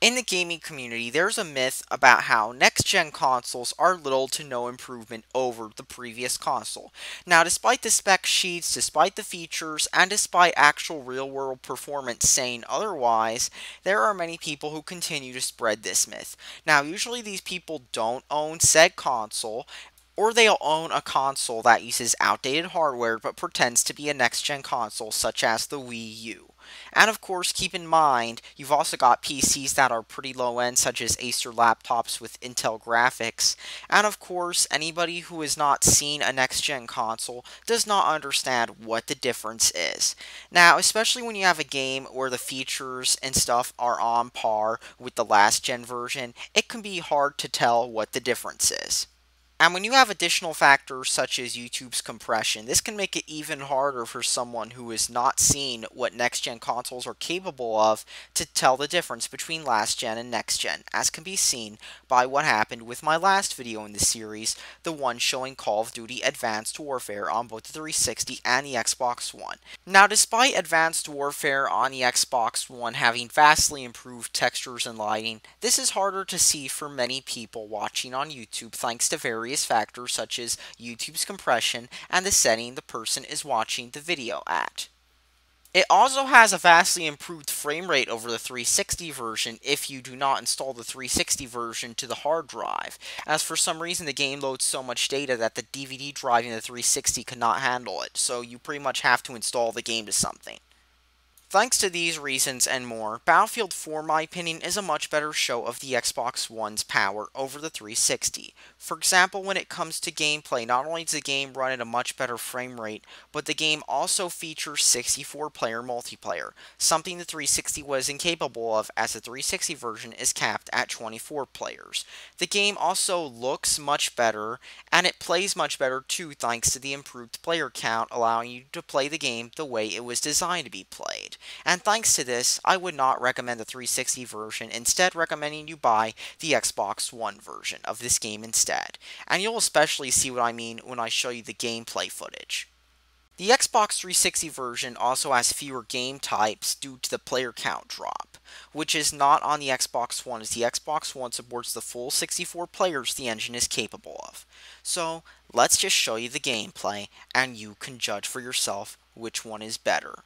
In the gaming community, there's a myth about how next-gen consoles are little to no improvement over the previous console. Now, despite the spec sheets, despite the features, and despite actual real-world performance saying otherwise, there are many people who continue to spread this myth. Now, usually these people don't own said console, or they'll own a console that uses outdated hardware but pretends to be a next-gen console, such as the Wii U. And of course, keep in mind, you've also got PCs that are pretty low end, such as Acer laptops with Intel graphics. And of course, anybody who has not seen a next gen console does not understand what the difference is. Now, especially when you have a game where the features and stuff are on par with the last gen version, it can be hard to tell what the difference is. And when you have additional factors such as YouTube's compression, this can make it even harder for someone who has not seen what next-gen consoles are capable of to tell the difference between last-gen and next-gen, as can be seen by what happened with my last video in the series, the one showing Call of Duty Advanced Warfare on both the 360 and the Xbox One. Now, despite Advanced Warfare on the Xbox One having vastly improved textures and lighting, this is harder to see for many people watching on YouTube thanks to various factors such as YouTube's compression and the setting the person is watching the video at. It also has a vastly improved frame rate over the 360 version if you do not install the 360 version to the hard drive, as for some reason the game loads so much data that the DVD drive in the 360 cannot handle it, so you pretty much have to install the game to something. Thanks to these reasons and more, Battlefield 4, in my opinion, is a much better show of the Xbox One's power over the 360. For example, when it comes to gameplay, not only does the game run at a much better frame rate, but the game also features 64-player multiplayer, something the 360 was incapable of, as the 360 version is capped at 24 players. The game also looks much better, and it plays much better too thanks to the improved player count, allowing you to play the game the way it was designed to be played. And thanks to this, I would not recommend the 360 version, instead recommending you buy the Xbox One version of this game instead. And you'll especially see what I mean when I show you the gameplay footage. The Xbox 360 version also has fewer game types due to the player count drop, which is not on the Xbox One, as the Xbox One supports the full 64 players the engine is capable of. So, let's just show you the gameplay, and you can judge for yourself which one is better.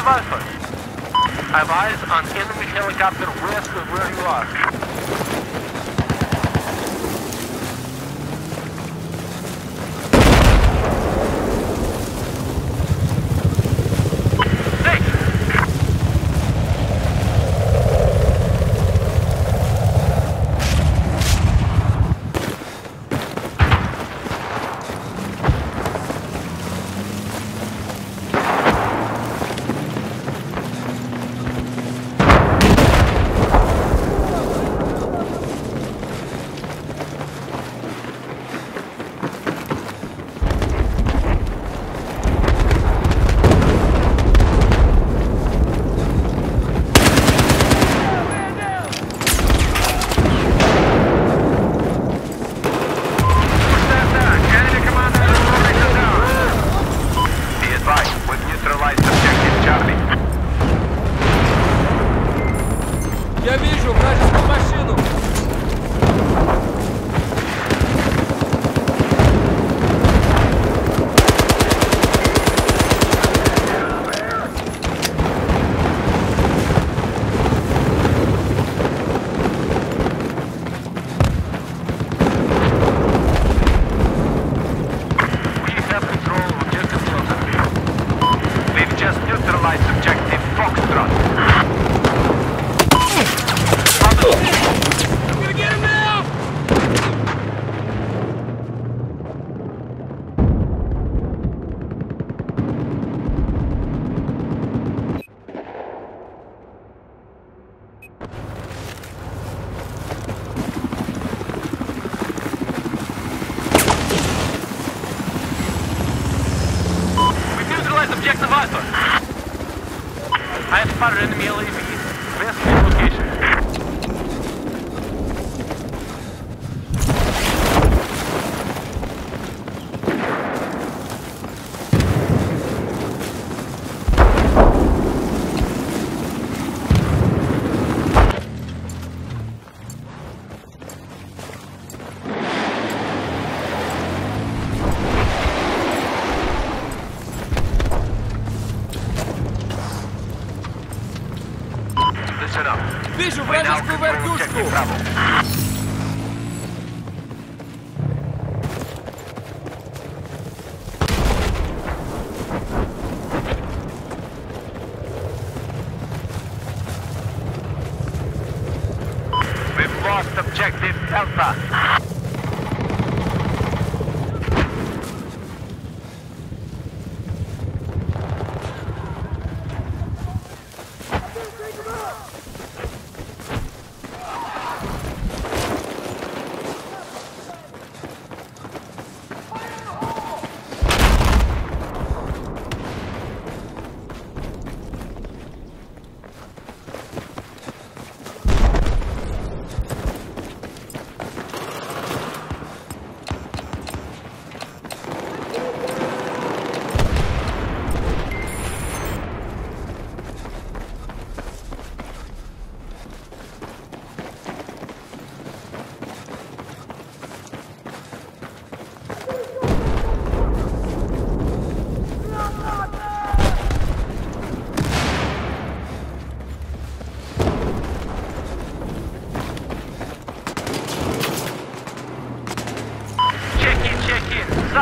Alpha. I have eyes on enemy helicopter west of where you are. Я вижу вражескую машину! Objective Alpha. I have spotted enemy LAV. Best location. Вижу вражескую верхушку! We've lost objective Delta.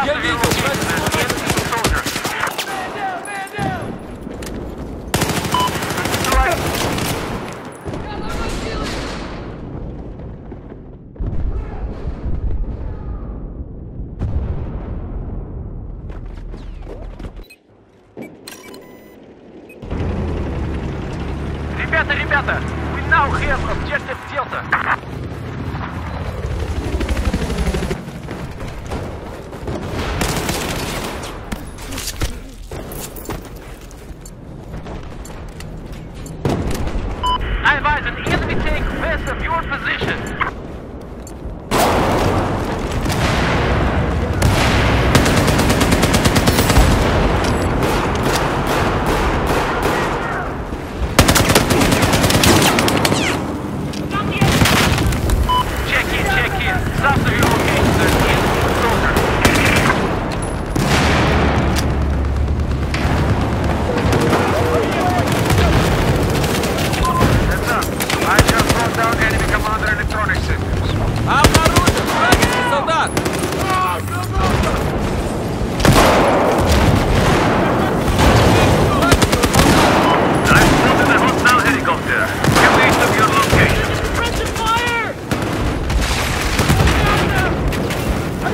Я видел вражескую Ребята, we now have objective Delta. I advise an enemy tank west of your position.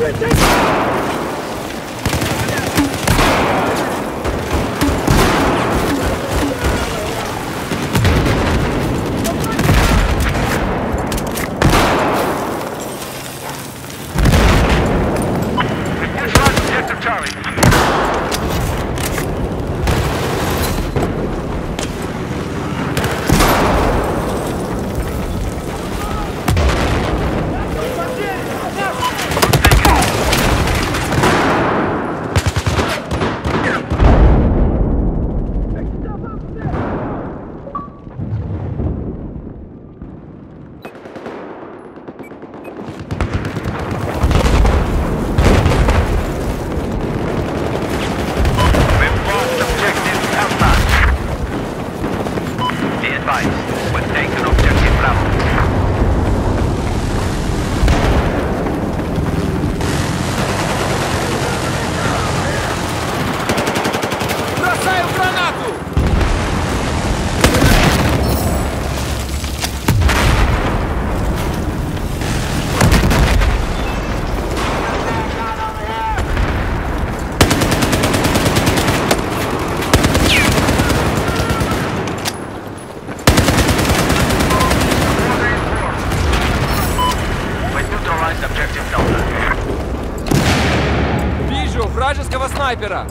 Neutralize objective Charlie. Бросаю гранату! Вижу вражеского снайпера!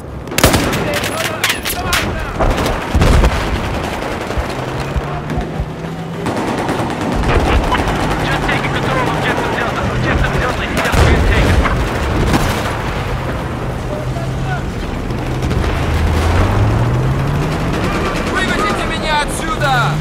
Выведите меня отсюда!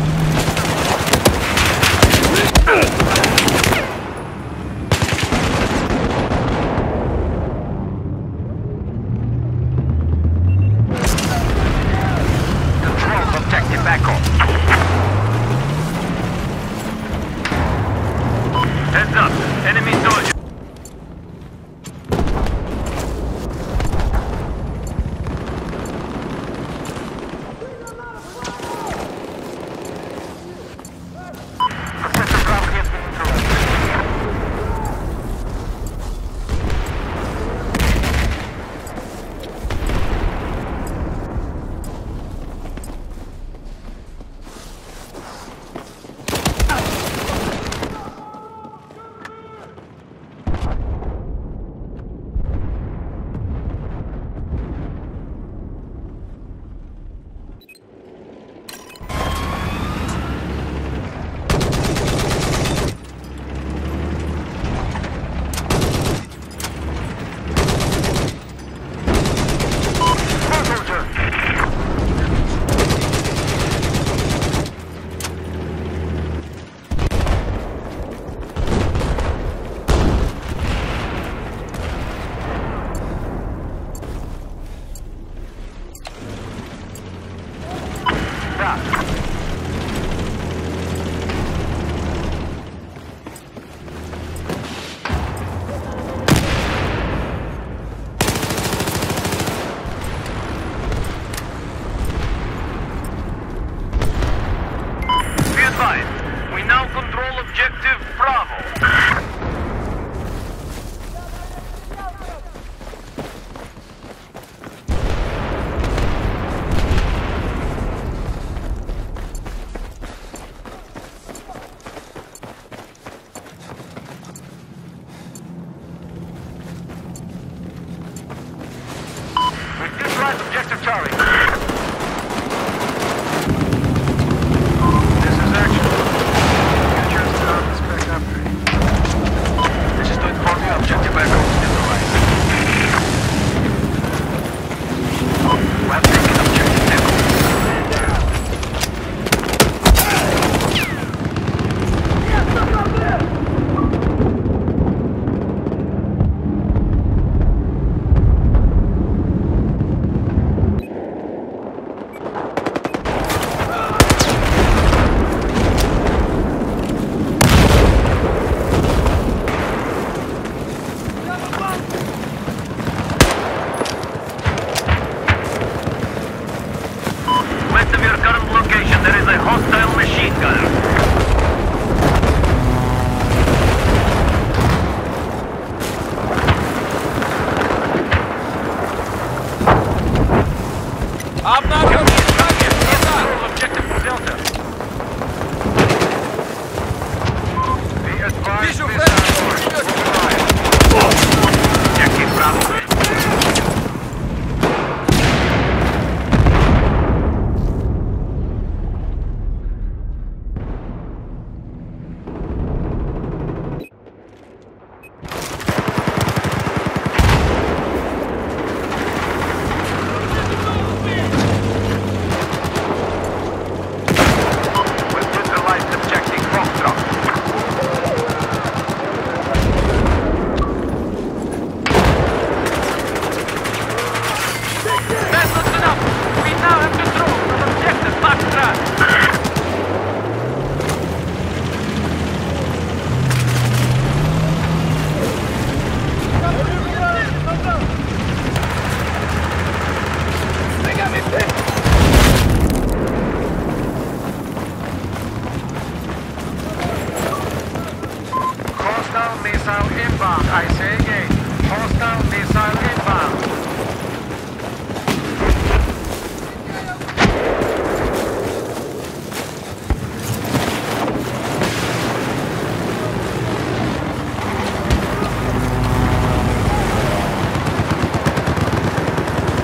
inbound. I say again. Hostile missile inbound.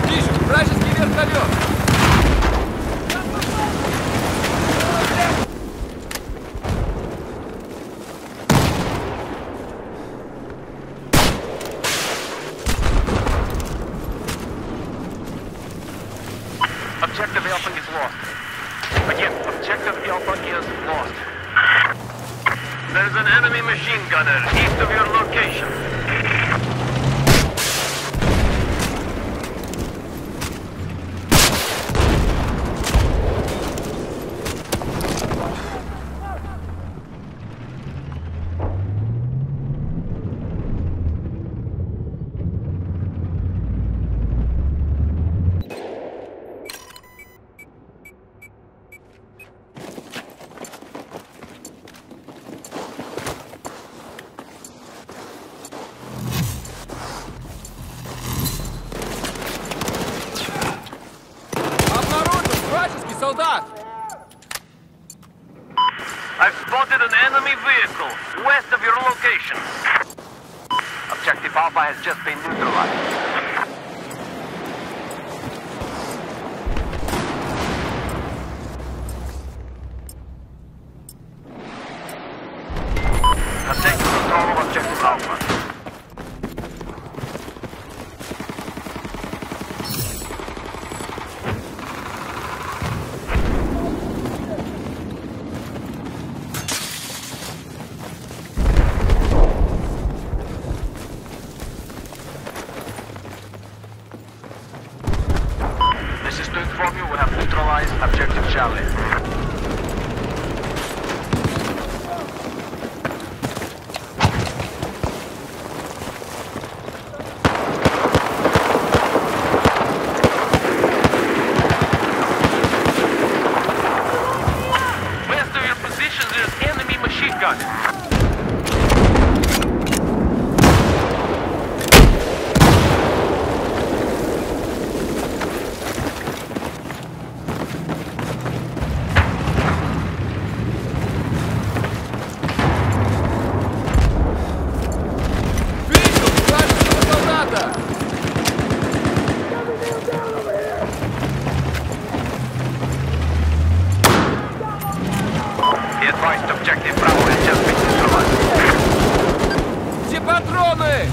Вижу, вражеский вертолет! Objective Alpha is lost. Again, Objective Alpha is lost. There's an enemy machine gunner east of your location. Обнаружен вражеский солдат! I've spotted an enemy vehicle west of your location. Objective Alpha has just been neutralized. Now take control of Objective Alpha. This is to inform you we have neutralized Objective Charlie. West of your position, there's enemy machine gun. Вижу вражеского солдата! Be advised, Objective Bravo has just been neutralized. Где патроны?